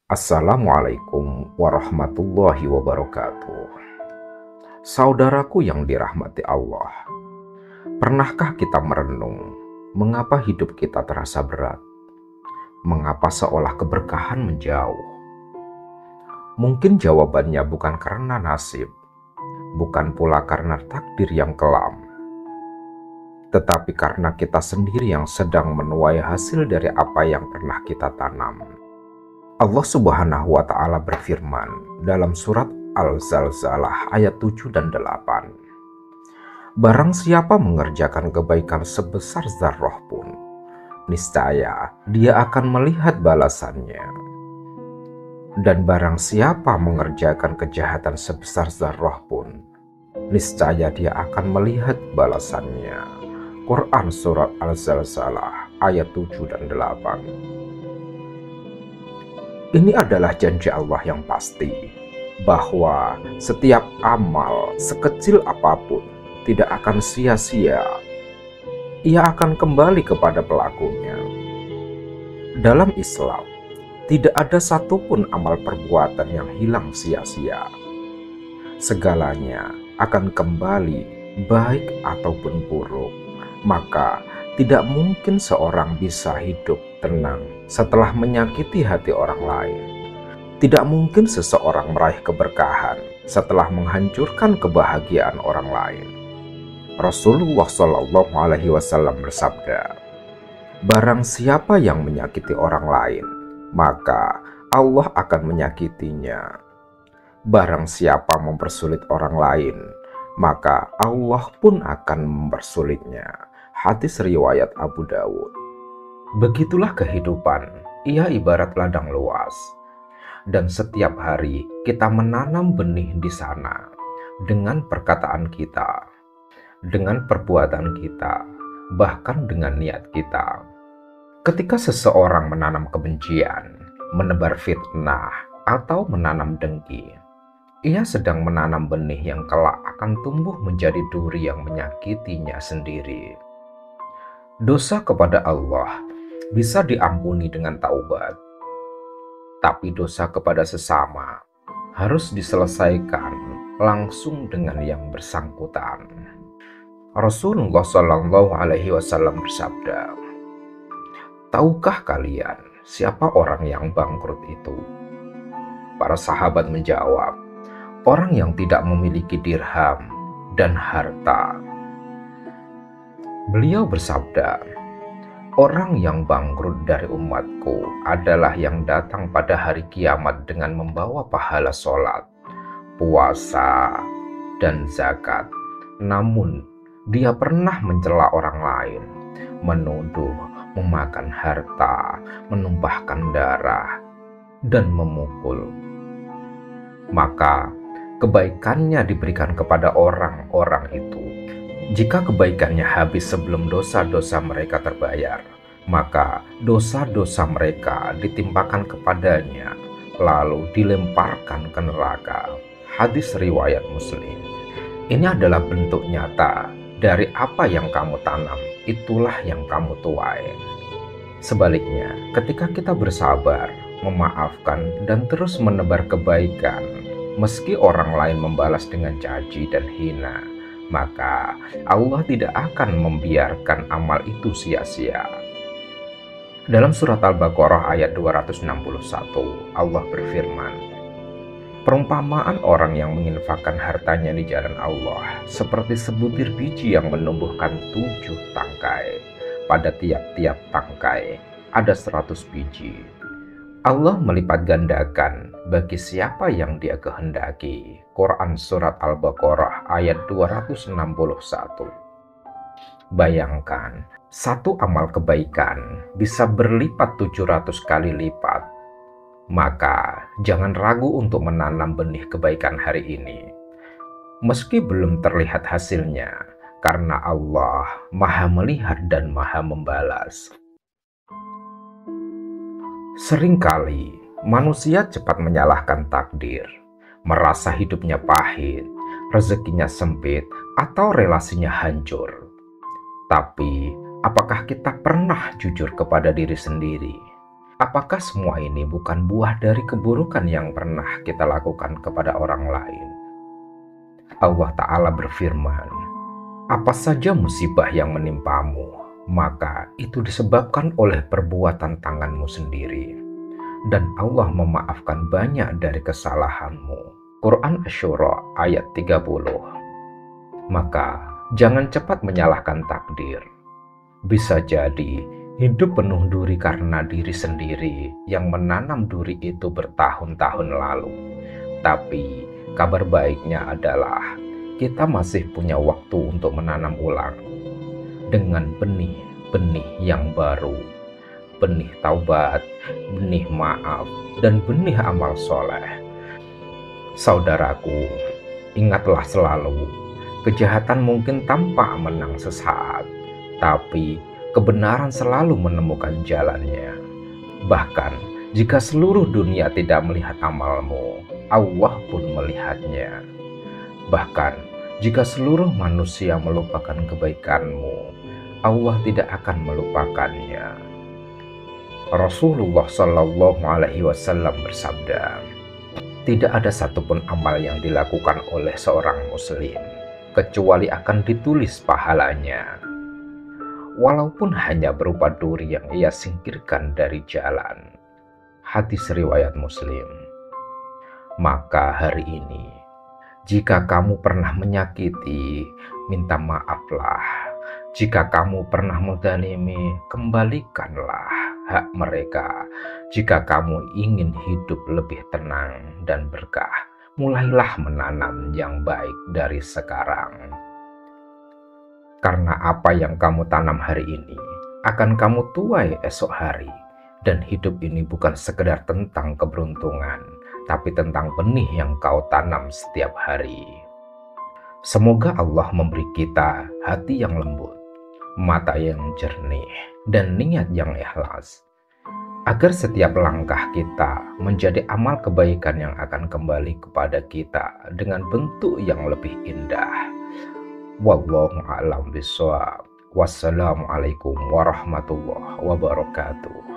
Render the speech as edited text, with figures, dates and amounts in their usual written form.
Assalamualaikum warahmatullahi wabarakatuh. Saudaraku yang dirahmati Allah, pernahkah kita merenung mengapa hidup kita terasa berat? Mengapa seolah keberkahan menjauh? Mungkin jawabannya bukan karena nasib, bukan pula karena takdir yang kelam, tetapi karena kita sendiri yang sedang menuai hasil dari apa yang pernah kita tanam. Allah Subhanahu wa Ta'ala berfirman dalam surat Al-Zalzalah ayat 7 dan 8. Barang siapa mengerjakan kebaikan sebesar zarrah pun, niscaya dia akan melihat balasannya. Dan barang siapa mengerjakan kejahatan sebesar zarrah pun, niscaya dia akan melihat balasannya. Quran surat Al-Zalzalah ayat 7 dan 8. Ini adalah janji Allah yang pasti, bahwa setiap amal sekecil apapun tidak akan sia-sia. Ia akan kembali kepada pelakunya. Dalam Islam, tidak ada satupun amal perbuatan yang hilang sia-sia. Segalanya akan kembali, baik ataupun buruk. Maka tidak mungkin seorang bisa hidup tenang setelah menyakiti hati orang lain. Tidak mungkin seseorang meraih keberkahan setelah menghancurkan kebahagiaan orang lain. Rasulullah Shallallahu Alaihi Wasallam bersabda, "Barang siapa yang menyakiti orang lain, maka Allah akan menyakitinya. Barang siapa mempersulit orang lain, maka Allah pun akan mempersulitnya." Hadis riwayat Abu Dawud. Begitulah kehidupan, ia ibarat ladang luas. Dan setiap hari kita menanam benih di sana dengan perkataan kita, dengan perbuatan kita, bahkan dengan niat kita. Ketika seseorang menanam kebencian, menebar fitnah, atau menanam dengki, ia sedang menanam benih yang kelak akan tumbuh menjadi duri yang menyakitinya sendiri. Dosa kepada Allah bisa diampuni dengan taubat, tapi dosa kepada sesama harus diselesaikan langsung dengan yang bersangkutan. Rasulullah Shallallahu Alaihi Wasallam bersabda, "Tahukah kalian siapa orang yang bangkrut itu?" Para sahabat menjawab, "Orang yang tidak memiliki dirham dan harta." Beliau bersabda, "Orang yang bangkrut dari umatku adalah yang datang pada hari kiamat dengan membawa pahala sholat, puasa, dan zakat. Namun, dia pernah mencela orang lain, menuduh, memakan harta, menumpahkan darah, dan memukul. Maka, kebaikannya diberikan kepada orang-orang itu. Jika kebaikannya habis sebelum dosa-dosa mereka terbayar, maka dosa-dosa mereka ditimpakan kepadanya, lalu dilemparkan ke neraka." Hadis riwayat Muslim. Ini adalah bentuk nyata dari apa yang kamu tanam, itulah yang kamu tuai. Sebaliknya, ketika kita bersabar, memaafkan, dan terus menebar kebaikan, meski orang lain membalas dengan caci dan hina, maka Allah tidak akan membiarkan amal itu sia-sia. Dalam surat Al-Baqarah ayat 261, Allah berfirman, "Perumpamaan orang yang menginfakkan hartanya di jalan Allah seperti sebutir biji yang menumbuhkan 7 tangkai. Pada tiap-tiap tangkai ada 100 biji. Allah melipat gandakan bagi siapa yang Dia kehendaki." Quran surat Al-Baqarah ayat 261. Bayangkan, satu amal kebaikan bisa berlipat 700 kali lipat. Maka jangan ragu untuk menanam benih kebaikan hari ini, meski belum terlihat hasilnya, karena Allah Maha melihat dan Maha membalas. Seringkali manusia cepat menyalahkan takdir, merasa hidupnya pahit, rezekinya sempit, atau relasinya hancur. Tapi, apakah kita pernah jujur kepada diri sendiri? Apakah semua ini bukan buah dari keburukan yang pernah kita lakukan kepada orang lain? Allah Ta'ala berfirman, "Apa saja musibah yang menimpamu, maka itu disebabkan oleh perbuatan tanganmu sendiri. Dan Allah memaafkan banyak dari kesalahanmu." Quran Asy-Syura ayat 30. Maka jangan cepat menyalahkan takdir. Bisa jadi hidup penuh duri karena diri sendiri yang menanam duri itu bertahun-tahun lalu. Tapi kabar baiknya adalah kita masih punya waktu untuk menanam ulang dengan benih-benih yang baru, benih taubat, benih maaf, dan benih amal soleh. Saudaraku, ingatlah selalu, kejahatan mungkin tampak menang sesaat, tapi kebenaran selalu menemukan jalannya. Bahkan jika seluruh dunia tidak melihat amalmu, Allah pun melihatnya. Bahkan jika seluruh manusia melupakan kebaikanmu, Allah tidak akan melupakannya. Rasulullah Shallallahu Alaihi Wasallam bersabda, "Tidak ada satupun amal yang dilakukan oleh seorang muslim kecuali akan ditulis pahalanya, walaupun hanya berupa duri yang ia singkirkan dari jalan." Hadis riwayat Muslim. Maka hari ini, jika kamu pernah menyakiti, minta maaflah. Jika kamu pernah menzalimi, kembalikanlah hak mereka. Jika kamu ingin hidup lebih tenang dan berkah, mulailah menanam yang baik dari sekarang. Karena apa yang kamu tanam hari ini akan kamu tuai esok hari. Dan hidup ini bukan sekedar tentang keberuntungan, tapi tentang benih yang kau tanam setiap hari. Semoga Allah memberi kita hati yang lembut, mata yang jernih, dan niat yang ikhlas, agar setiap langkah kita menjadi amal kebaikan yang akan kembali kepada kita dengan bentuk yang lebih indah. Wallahu a'lam bishawab. Wassalamualaikum warahmatullahi wabarakatuh.